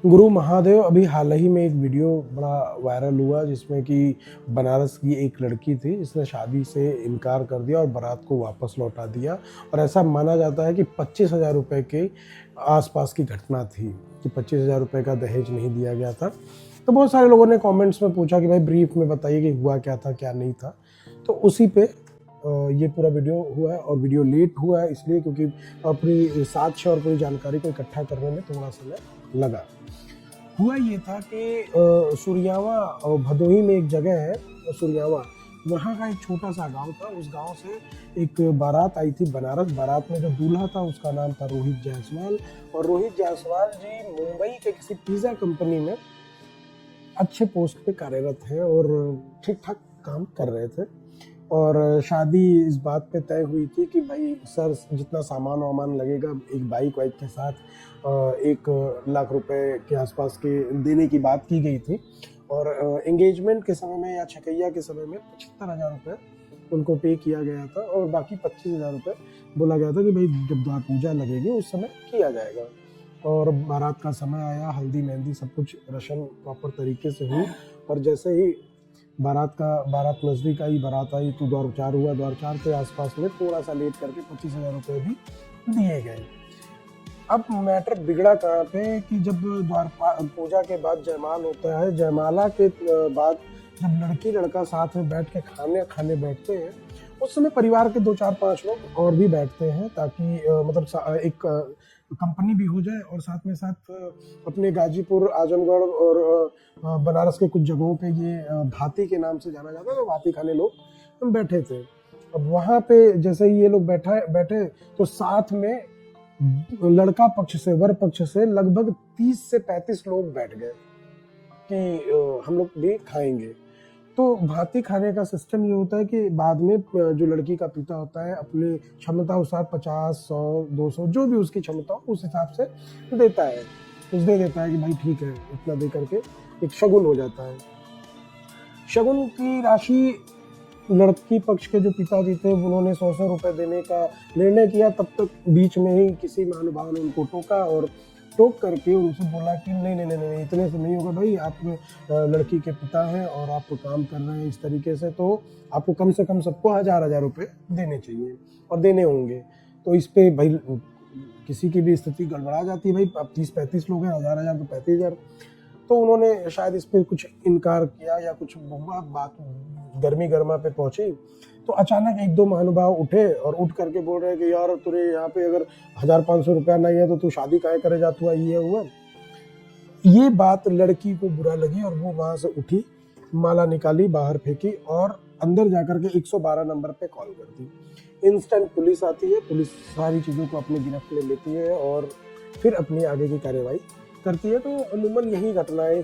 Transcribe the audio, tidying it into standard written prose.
गुरु महादेव अभी हाल ही में एक वीडियो बड़ा वायरल हुआ जिसमें कि बनारस की एक लड़की थी जिसने शादी से इनकार कर दिया और बारात को वापस लौटा दिया। और ऐसा माना जाता है कि 25,000 रुपये के आसपास की घटना थी कि 25,000 रुपये का दहेज नहीं दिया गया था। तो बहुत सारे लोगों ने कमेंट्स में पूछा कि भाई ब्रीफ में बताइए कि हुआ क्या था क्या नहीं था। तो उसी पे ये पूरा वीडियो हुआ है और वीडियो लेट हुआ है इसलिए क्योंकि अपनी साक्ष्य और पूरी जानकारी को इकट्ठा करने में थोड़ा समय लगा। हुआ ये था कि सुरयावा भदोही में एक जगह है सुरयावा, वहाँ का एक छोटा सा गांव था। उस गांव से एक बारात आई थी बनारस। बारात में जो दूल्हा था उसका नाम था रोहित जायसवाल, और रोहित जायसवाल जी मुंबई के किसी पिज़्ज़ा कंपनी में अच्छे पोस्ट पे कार्यरत हैं और ठीक ठाक काम कर रहे थे। और शादी इस बात पे तय हुई थी कि भाई सर जितना सामान वामान लगेगा एक बाइक वाइक के साथ 1 लाख रुपए के आसपास के देने की बात की गई थी। और एंगेजमेंट के समय में या छकैया के समय में 75,000 रुपये उनको पे किया गया था और बाकी 25,000 रुपये बोला गया था कि भाई जब द्वार पूजा लगेगी उस समय किया जाएगा। और बारात का समय आया, हल्दी मेहंदी सब कुछ रस्म प्रॉपर तरीके से हुई। और जैसे ही बारात नज़दीक आई, बारात आई तो द्वार 4 हुआ। द्वार 4 के आसपास में थोड़ा सा लेट करके 25,000 रुपये भी दिए गए। अब मैटर बिगड़ा कहाँ पे कि जब द्वार पूजा के बाद जयमाल होता है, जयमाला के बाद जब लड़की लड़का साथ में बैठ के खाने बैठते हैं उस समय परिवार के 2 4 5 लोग और भी बैठते हैं ताकि मतलब एक कंपनी भी हो जाए और साथ में साथ अपने गाजीपुर, आजमगढ़ और बनारस के कुछ जगहों पे ये भाती के नाम से जाना जाता है, तो भाती खाने लोग बैठे थे। अब वहाँ पे जैसे ही ये लोग बैठे तो साथ में लड़का पक्ष से, वर पक्ष से लगभग 30 से 35 लोग बैठ गए कि हम लोग भी खाएंगे। तो भाती खाने का सिस्टम ये होता है कि बाद में जो लड़की का पिता होता है अपनी क्षमता अनुसार 50, 100, 200 जो भी उसकी क्षमता हो उस हिसाब से देता है, कुछ दे देता है कि भाई ठीक है इतना दे करके एक शगुन हो जाता है। शगुन की राशि लड़की पक्ष के जो पिताजी थे उन्होंने 100 रुपए देने का निर्णय किया। तब तक बीच में ही किसी महानुभाव ने उनको टोका और टोक करके उनसे बोला कि नहीं इतने से नहीं होगा भाई, आप लड़की के पिता हैं और आप काम कर रहे हैं इस तरीके से, तो आपको कम से कम सबको 1000 रुपये देने चाहिए और देने होंगे। तो इस पे भाई किसी की भी स्थिति गड़बड़ा जाती है, भाई अब 30-35 लोग हैं, 1000 तो 35,000। तो उन्होंने शायद इस पे कुछ इनकार किया या कुछ बात गर्मी गर्मा पे पहुंची। तो अचानक 1-2 महानुभाव उठे और उठ करके बोल रहे कि यार तुरे यहाँ पे अगर 1500 रुपया नहीं है तो तू शादी काहे करे जात हुआ, ये हुआ। ये बात लड़की को बुरा लगी और वो वहां से उठी, माला निकाली, बाहर फेंकी और अंदर जाकर के 112 नंबर पे कॉल कर दी। इंस्टेंट पुलिस आती है, पुलिस सारी चीज़ों को अपनी गिरफ्त में लेती है और फिर अपनी आगे की कार्यवाही करती है। तो अमूमन यही घटनाएं